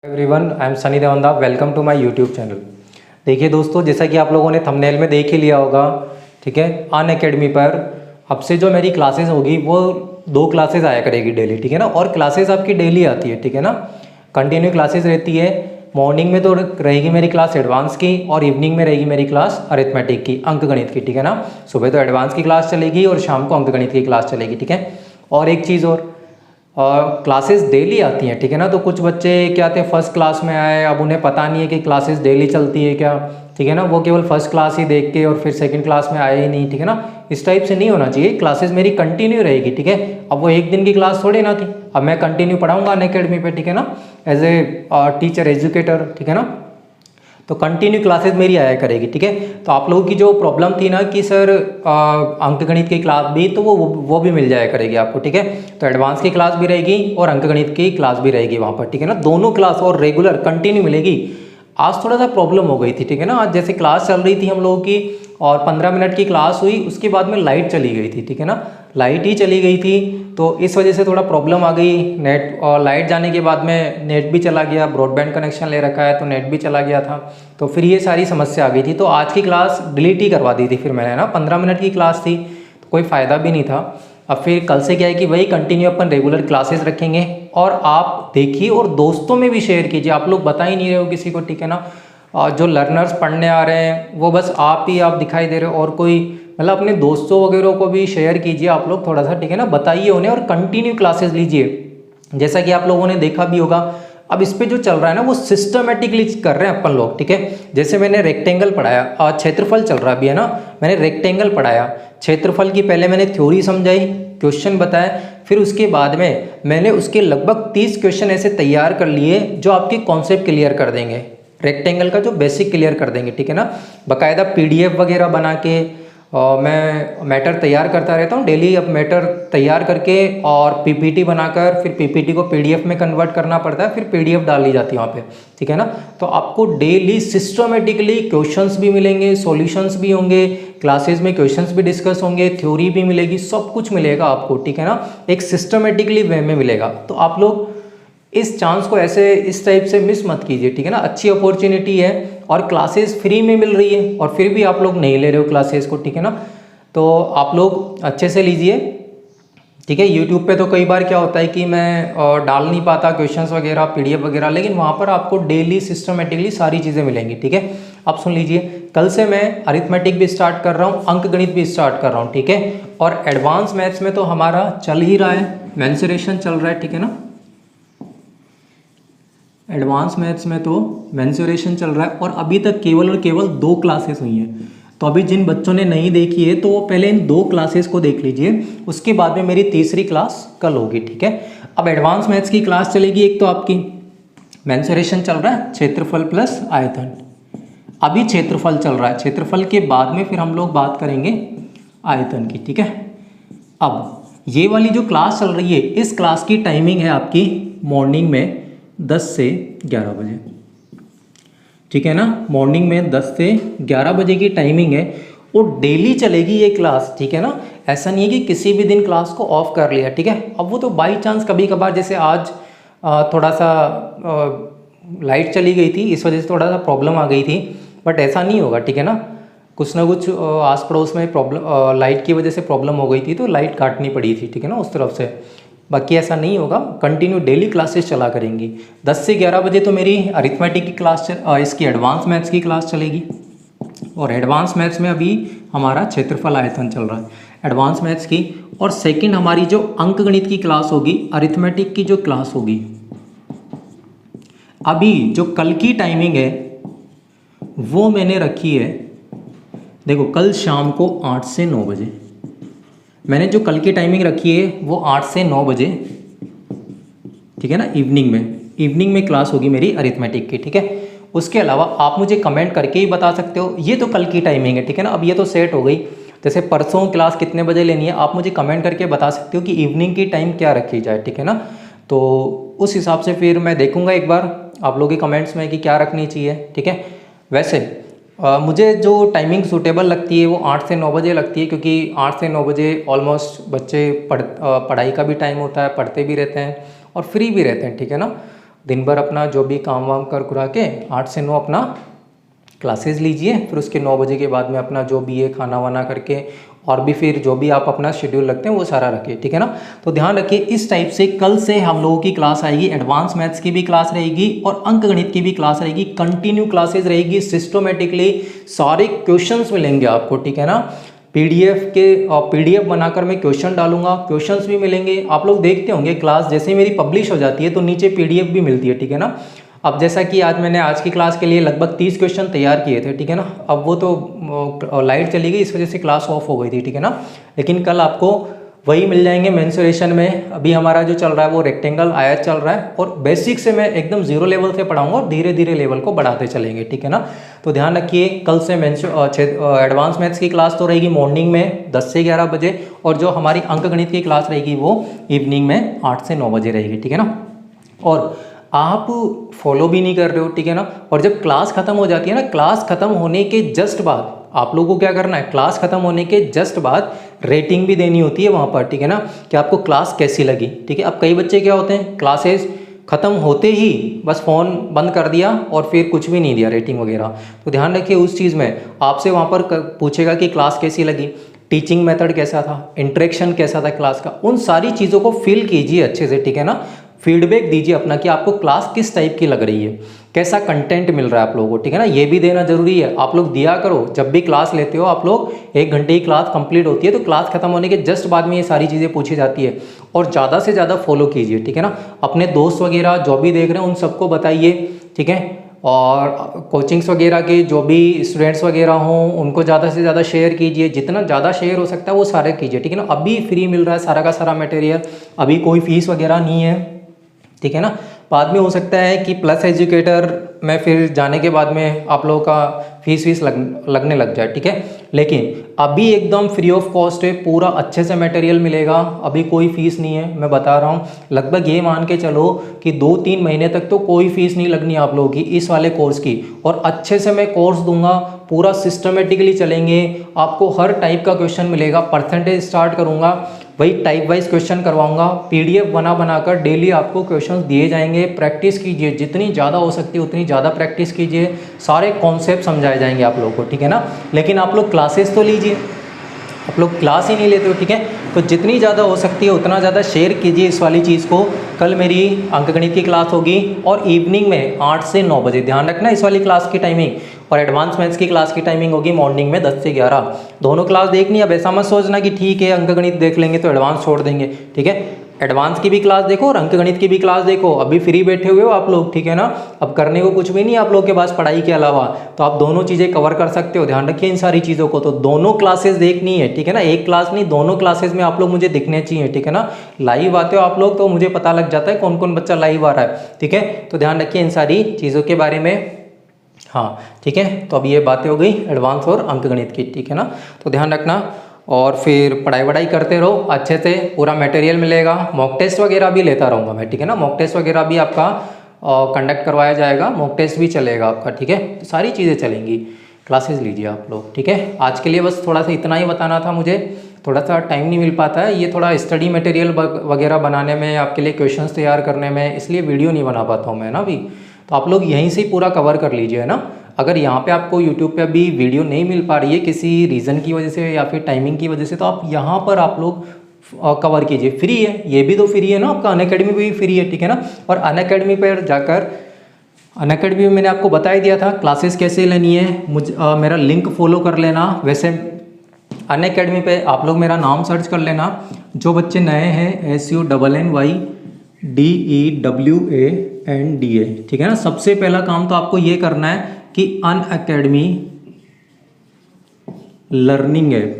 Everyone, I am Sunny Devanda. Welcome to my YouTube channel. देखिए दोस्तों, जैसा कि आप लोगों ने थंबनेल में देख ही लिया होगा, ठीक है, अनअकैडमी पर अब से जो मेरी क्लासेस होगी वो 2 क्लासेस आया करेगी डेली, ठीक है ना। और क्लासेस आपकी डेली आती है, ठीक है ना, कंटिन्यू क्लासेस रहती है। मॉर्निंग में तो रहेगी मेरी क्लास एडवांस की और इवनिंग में रहेगी मेरी क्लास अरिथमेटिक की, अंकगणित की, ठीक है ना। सुबह तो एडवांस की क्लास चलेगी और शाम को अंकगणित की क्लास चलेगी, ठीक है। और एक चीज़ और क्लासेस डेली आती हैं, ठीक है ना। तो कुछ बच्चे क्या थे, फर्स्ट क्लास में आए, अब उन्हें पता नहीं है कि क्लासेस डेली चलती है क्या, ठीक है ना। वो केवल फर्स्ट क्लास ही देख के और फिर सेकंड क्लास में आए ही नहीं, ठीक है ना। इस टाइप से नहीं होना चाहिए। क्लासेस मेरी कंटिन्यू रहेगी, ठीक है। अब वो एक दिन की क्लास थोड़ी ना थी, अब मैं कंटिन्यू पढ़ाऊंगा अनअकैडमी पे, ठीक है ना, एज ए टीचर एजुकेटर, ठीक है ना। तो कंटिन्यू क्लासेस मेरी आया करेगी, ठीक है। तो आप लोगों की जो प्रॉब्लम थी ना कि सर अंकगणित की क्लास भी, तो वो भी मिल जाया करेगी आपको, ठीक है। तो एडवांस की क्लास भी रहेगी और अंकगणित की क्लास भी रहेगी वहाँ पर, ठीक है ना। दोनों क्लास और रेगुलर कंटिन्यू मिलेगी। आज थोड़ा सा प्रॉब्लम हो गई थी, ठीक है ना। आज जैसे क्लास चल रही थी हम लोगों की और 15 मिनट की क्लास हुई, उसके बाद में लाइट चली गई थी, ठीक है ना। लाइट ही चली गई थी तो इस वजह से थोड़ा प्रॉब्लम आ गई। नेट और लाइट जाने के बाद में नेट भी चला गया, ब्रॉडबैंड कनेक्शन ले रखा है तो नेट भी चला गया था, तो फिर ये सारी समस्या आ गई थी। तो आज की क्लास डिलीट ही करवा दी थी फिर मैंने ना। 15 मिनट की क्लास थी तो कोई फ़ायदा भी नहीं था। अब फिर कल से क्या है कि वही कंटिन्यू अपन रेगुलर क्लासेस रखेंगे और आप देखिए और दोस्तों में भी शेयर कीजिए। आप लोग बता ही नहीं रहे हो किसी को, ठीक है ना। जो लर्नर्स पढ़ने आ रहे हैं वो बस आप दिखाई दे रहे हो, और कोई मतलब अपने दोस्तों वगैरह को भी शेयर कीजिए आप लोग थोड़ा सा, ठीक है ना। बताइए उन्हें और कंटिन्यू क्लासेस लीजिए। जैसा कि आप लोगों ने देखा भी होगा, अब इस पे जो चल रहा है ना वो सिस्टमेटिकली कर रहे हैं अपन लोग, ठीक है। जैसे मैंने रेक्टेंगल पढ़ाया, क्षेत्रफल चल रहा भी है ना, मैंने रेक्टेंगल पढ़ाया, क्षेत्रफल की पहले मैंने थ्योरी समझाई, क्वेश्चन बताया, फिर उसके बाद में मैंने उसके लगभग 30 क्वेश्चन ऐसे तैयार कर लिए जो आपके कॉन्सेप्ट क्लियर कर देंगे, रेक्टेंगल का जो बेसिक क्लियर कर देंगे, ठीक है ना। बाकायदा पीडीएफ वगैरह बना के मैं मैटर तैयार करता रहता हूँ डेली। अब मैटर तैयार करके और पीपीटी बनाकर फिर पीपीटी को पीडीएफ में कन्वर्ट करना पड़ता है, फिर पीडीएफ डाली जाती है वहाँ पे, ठीक है ना। तो आपको डेली सिस्टमेटिकली क्वेश्चंस भी मिलेंगे, सॉल्यूशंस भी होंगे, क्लासेस में क्वेश्चंस भी डिस्कस होंगे, थ्योरी भी मिलेगी, सब कुछ मिलेगा आपको, ठीक है ना। एक सिस्टमेटिकली वे में मिलेगा। तो आप लोग इस चांस को ऐसे इस टाइप से मिस मत कीजिए, ठीक है ना। अच्छी अपॉर्चुनिटी है और क्लासेस फ्री में मिल रही है और फिर भी आप लोग नहीं ले रहे हो क्लासेस को, ठीक है ना। तो आप लोग अच्छे से लीजिए, ठीक है। यूट्यूब पे तो कई बार क्या होता है कि मैं डाल नहीं पाता क्वेश्चंस वगैरह पीडीएफ वगैरह, लेकिन वहाँ पर आपको डेली सिस्टमेटिकली सारी चीज़ें मिलेंगी, ठीक है। आप सुन लीजिए, कल से मैं अरिथमेटिक भी स्टार्ट कर रहा हूँ, अंकगणित भी स्टार्ट कर रहा हूँ, ठीक है। और एडवांस मैथ्स में तो हमारा चल ही रहा है, मेंसुरेशन चल रहा है, ठीक है ना। एडवांस मैथ्स में तो मेंसुरेशन चल रहा है और अभी तक केवल और केवल 2 क्लासेस हुई हैं। तो अभी जिन बच्चों ने नहीं देखी है तो वो पहले इन 2 क्लासेस को देख लीजिए, उसके बाद में मेरी तीसरी क्लास कल होगी, ठीक है। अब एडवांस मैथ्स की क्लास चलेगी, एक तो आपकी मेंसुरेशन चल रहा है, क्षेत्रफल प्लस आयतन। अभी क्षेत्रफल चल रहा है, क्षेत्रफल के बाद में फिर हम लोग बात करेंगे आयतन की, ठीक है। अब ये वाली जो क्लास चल रही है, इस क्लास की टाइमिंग है आपकी मॉर्निंग में 10 से 11 बजे, ठीक है ना। मॉर्निंग में 10 से 11 बजे की टाइमिंग है और डेली चलेगी ये क्लास, ठीक है ना। ऐसा नहीं है कि किसी भी दिन क्लास को ऑफ कर लिया, ठीक है। अब वो तो बाई चांस कभी कभार, जैसे आज थोड़ा सा लाइट चली गई थी, इस वजह से थोड़ा सा प्रॉब्लम आ गई थी, बट ऐसा नहीं होगा, ठीक है ना। कुछ ना कुछ आस पड़ोस में प्रॉब्लम, लाइट की वजह से प्रॉब्लम हो गई थी तो लाइट काटनी पड़ी थी, ठीक है ना, उस तरफ से। बाकी ऐसा नहीं होगा, कंटिन्यू डेली क्लासेस चला करेंगी। 10 से 11 बजे तो मेरी अरिथमेटिक की क्लास इसकी एडवांस मैथ्स की क्लास चलेगी और एडवांस मैथ्स में अभी हमारा क्षेत्रफल आयतन चल रहा है एडवांस मैथ्स की। और सेकंड हमारी जो अंकगणित की क्लास होगी, अरिथमेटिक की जो क्लास होगी, अभी जो कल की टाइमिंग है वो मैंने रखी है, देखो कल शाम को 8 से 9 बजे मैंने जो कल की टाइमिंग रखी है वो 8 से 9 बजे, ठीक है ना। इवनिंग में क्लास होगी मेरी अरिथमेटिक की, ठीक है। उसके अलावा आप मुझे कमेंट करके ही बता सकते हो, ये तो कल की टाइमिंग है, ठीक है ना। अब ये तो सेट हो गई, जैसे परसों क्लास कितने बजे लेनी है आप मुझे कमेंट करके बता सकते हो कि इवनिंग की टाइम क्या रखी जाए, ठीक है ना। तो उस हिसाब से फिर मैं देखूँगा एक बार आप लोगों के कमेंट्स में कि क्या रखनी चाहिए, ठीक है। वैसे मुझे जो टाइमिंग सूटेबल लगती है वो 8 से 9 बजे लगती है, क्योंकि 8 से 9 बजे ऑलमोस्ट बच्चे पढ़ाई का भी टाइम होता है, पढ़ते भी रहते हैं और फ्री भी रहते हैं, ठीक है ना। दिन भर अपना जो भी काम वाम कर कुरा के 8 से 9 अपना क्लासेस लीजिए, फिर उसके 9 बजे के बाद में अपना जो भी है खाना वाना करके और भी फिर जो भी आप अपना शेड्यूल रखते हैं वो सारा रखिए, ठीक है ना। तो ध्यान रखिए इस टाइप से कल से हम लोगों की क्लास आएगी, एडवांस मैथ्स की भी क्लास रहेगी और अंक गणित की भी क्लास रहेगी, कंटिन्यू क्लासेस रहेगी, सिस्टमेटिकली सारे क्वेश्चंस मिलेंगे आपको, ठीक है ना। पीडीएफ बनाकर मैं क्वेश्चन डालूंगा, क्वेश्चंस भी मिलेंगे। आप लोग देखते होंगे क्लास जैसे ही मेरी पब्लिश हो जाती है तो नीचे पीडीएफ भी मिलती है, ठीक है ना। अब जैसा कि मैंने आज की क्लास के लिए लगभग 30 क्वेश्चन तैयार किए थे, ठीक है ना। अब वो तो लाइट चली गई, इस वजह से क्लास ऑफ हो गई थी, ठीक है ना। लेकिन कल आपको वही मिल जाएंगे मेंसुरेशन में। अभी हमारा जो चल रहा है वो रेक्टेंगल आयत चल रहा है और बेसिक से मैं एकदम 0 लेवल से पढ़ाऊंगा और धीरे धीरे लेवल को बढ़ाते चलेंगे, ठीक है ना। तो ध्यान रखिए कल से एडवांस मैथ्स की क्लास तो रहेगी मॉर्निंग में 10 से 11 बजे और जो हमारी अंक गणित की क्लास रहेगी वो इवनिंग में 8 से 9 बजे रहेगी, ठीक है ना। और आप फॉलो भी नहीं कर रहे हो, ठीक है ना। और जब क्लास खत्म हो जाती है ना, क्लास खत्म होने के जस्ट बाद आप लोगों को क्या करना है, क्लास खत्म होने के जस्ट बाद रेटिंग भी देनी होती है वहाँ पर, ठीक है ना, कि आपको क्लास कैसी लगी, ठीक है। अब कई बच्चे क्या होते हैं, क्लासेस खत्म होते ही बस फ़ोन बंद कर दिया और फिर कुछ भी नहीं दिया रेटिंग वगैरह। तो ध्यान रखिए उस चीज़ में आपसे वहाँ पर पूछेगा कि क्लास कैसी लगी, टीचिंग मेथड कैसा था, इंटरेक्शन कैसा था क्लास का, उन सारी चीज़ों को फिल कीजिए अच्छे से, ठीक है ना। फीडबैक दीजिए अपना कि आपको क्लास किस टाइप की लग रही है, कैसा कंटेंट मिल रहा है आप लोगों को, ठीक है ना। ये भी देना जरूरी है, आप लोग दिया करो। जब भी क्लास लेते हो आप लोग 1 घंटे की क्लास कंप्लीट होती है तो क्लास खत्म होने के जस्ट बाद में ये सारी चीज़ें पूछी जाती है और ज़्यादा से ज़्यादा फॉलो कीजिए, ठीक है ना। अपने दोस्त वगैरह जो भी देख रहे हैं उन सबको बताइए, ठीक है। और कोचिंग्स वगैरह के जो भी स्टूडेंट्स वगैरह हों उनको ज़्यादा से ज़्यादा शेयर कीजिए, जितना ज़्यादा शेयर हो सकता है वो सारे कीजिए, ठीक है ना। अभी फ्री मिल रहा है सारा का सारा मटेरियल, अभी कोई फीस वगैरह नहीं है, ठीक है ना। बाद में हो सकता है कि प्लस एजुकेटर में फिर जाने के बाद में आप लोगों का फीस लगने लग जाए, ठीक है। लेकिन अभी एकदम फ्री ऑफ कॉस्ट है, पूरा अच्छे से मटेरियल मिलेगा, अभी कोई फीस नहीं है, मैं बता रहा हूँ। लगभग ये मान के चलो कि 2-3 महीने तक तो कोई फीस नहीं लगनी आप लोगों की इस वाले कोर्स की। और अच्छे से मैं कोर्स दूंगा, पूरा सिस्टमेटिकली चलेंगे, आपको हर टाइप का क्वेश्चन मिलेगा, परसेंटेज स्टार्ट करूँगा, वही टाइप वाइज क्वेश्चन करवाऊंगा, पीडीएफ बनाकर डेली आपको क्वेश्चंस दिए जाएंगे। प्रैक्टिस कीजिए, जितनी ज़्यादा हो सकती है उतनी ज़्यादा प्रैक्टिस कीजिए, सारे कॉन्सेप्ट समझाए जाएंगे आप लोगों को, ठीक है ना। लेकिन आप लोग क्लासेस तो लीजिए, आप लोग क्लास ही नहीं लेते हो, ठीक है। तो जितनी ज़्यादा हो सकती है उतना ज़्यादा शेयर कीजिए इस वाली चीज़ को। कल मेरी अंकगणित की क्लास होगी और इवनिंग में 8 से 9 बजे, ध्यान रखना इस वाली क्लास की टाइमिंग। और एडवांस मैथ्स की क्लास की टाइमिंग होगी मॉर्निंग में 10 से 11, दोनों क्लास देखनी। अब ऐसा मत सोचना कि ठीक है अंकगणित देख लेंगे तो एडवांस छोड़ देंगे, ठीक है। एडवांस की भी क्लास देखो और अंकगणित की भी क्लास देखो। अभी फ्री बैठे हुए हो आप लोग, ठीक है ना। अब करने को कुछ भी नहीं आप लोग के पास पढ़ाई के अलावा, तो आप दोनों चीज़ें कवर कर सकते हो। ध्यान रखिए इन सारी चीज़ों को, तो दोनों क्लासेस देखनी है, ठीक है ना। एक क्लास नहीं, दोनों क्लासेस में आप लोग मुझे दिखने चाहिए, ठीक है ना। लाइव आते हो आप लोग तो मुझे पता लग जाता है कौन कौन बच्चा लाइव आ रहा है, ठीक है। तो ध्यान रखिए इन सारी चीज़ों के बारे में, हाँ ठीक है। तो अब ये बातें हो गई एडवांस और अंकगणित की, ठीक है ना। तो ध्यान रखना और फिर पढ़ाई वढ़ाई करते रहो अच्छे से, पूरा मटेरियल मिलेगा। मॉक टेस्ट वगैरह भी लेता रहूँगा मैं, ठीक है ना। मॉक टेस्ट वगैरह भी आपका कंडक्ट करवाया जाएगा, मॉक टेस्ट भी चलेगा आपका, ठीक है। तो सारी चीज़ें चलेंगी, क्लासेस लीजिए आप लोग, ठीक है। आज के लिए बस थोड़ा सा इतना ही बताना था मुझे, थोड़ा सा टाइम नहीं मिल पाता है, ये थोड़ा स्टडी मटेरियल वगैरह बनाने में, आपके लिए क्वेश्चंस तैयार करने में, इसलिए वीडियो नहीं बना पाता हूँ मैं ना अभी। तो आप लोग यहीं से ही पूरा कवर कर लीजिए ना। अगर यहाँ पे आपको यूट्यूब पे अभी वीडियो नहीं मिल पा रही है किसी रीज़न की वजह से या फिर टाइमिंग की वजह से, तो आप यहाँ पर आप लोग कवर कीजिए, फ्री है, ये भी तो फ्री है ना आपका, अनअकैडमी भी फ्री है, ठीक है ना। और अनअकैडमी पर जाकर, अनअकैडमी में मैंने आपको बता ही दिया था क्लासेस कैसे लेनी है, मेरा लिंक फॉलो कर लेना। वैसे अनअकैडमी पे आप लोग मेरा नाम सर्च कर लेना, जो बच्चे नए हैं SUNNYDEWANDA, ठीक है ना। सबसे पहला काम तो आपको ये करना है कि Unacademy learning app,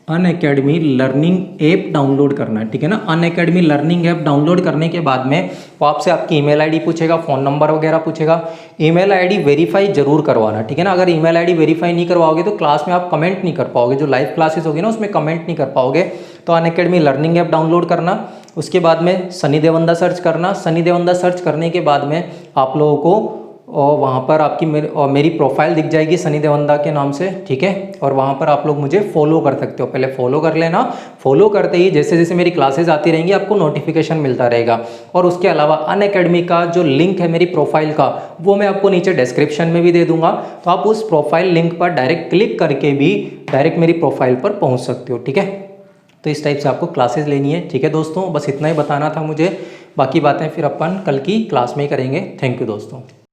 Unacademy learning app download करना है, ठीक है ना। अनअकैडमी लर्निंग ऐप डाउनलोड करने के बाद में वो आपसे आपकी ईमेल आईडी पूछेगा, फ़ोन नंबर वगैरह पूछेगा। ईमेल आईडी वेरीफाई जरूर करवाना, ठीक है ना। अगर ईमेल आईडी वेरीफाई नहीं करवाओगे तो क्लास में आप कमेंट नहीं कर पाओगे, जो लाइव क्लासेस होगी ना उसमें कमेंट नहीं कर पाओगे। तो अनअकैडमी लर्निंग ऐप डाउनलोड करना, उसके बाद में सनी देवंदा सर्च करना। सनी देवंदा सर्च करने के बाद में आप लोगों को और वहाँ पर आपकी मेरी प्रोफाइल दिख जाएगी सनी देवंदा के नाम से, ठीक है। और वहाँ पर आप लोग मुझे फॉलो कर सकते हो, पहले फॉलो कर लेना। फॉलो करते ही जैसे जैसे मेरी क्लासेस आती रहेंगी आपको नोटिफिकेशन मिलता रहेगा। और उसके अलावा अनअकैडमी का जो लिंक है मेरी प्रोफाइल का, वो मैं आपको नीचे डिस्क्रिप्शन में भी दे दूंगा, तो आप उस प्रोफाइल लिंक पर डायरेक्ट क्लिक करके भी डायरेक्ट मेरी प्रोफाइल पर पहुँच सकते हो, ठीक है। तो इस टाइप से आपको क्लासेस लेनी है, ठीक है दोस्तों। बस इतना ही बताना था मुझे, बाकी बातें फिर अपन कल की क्लास में ही करेंगे। थैंक यू दोस्तों।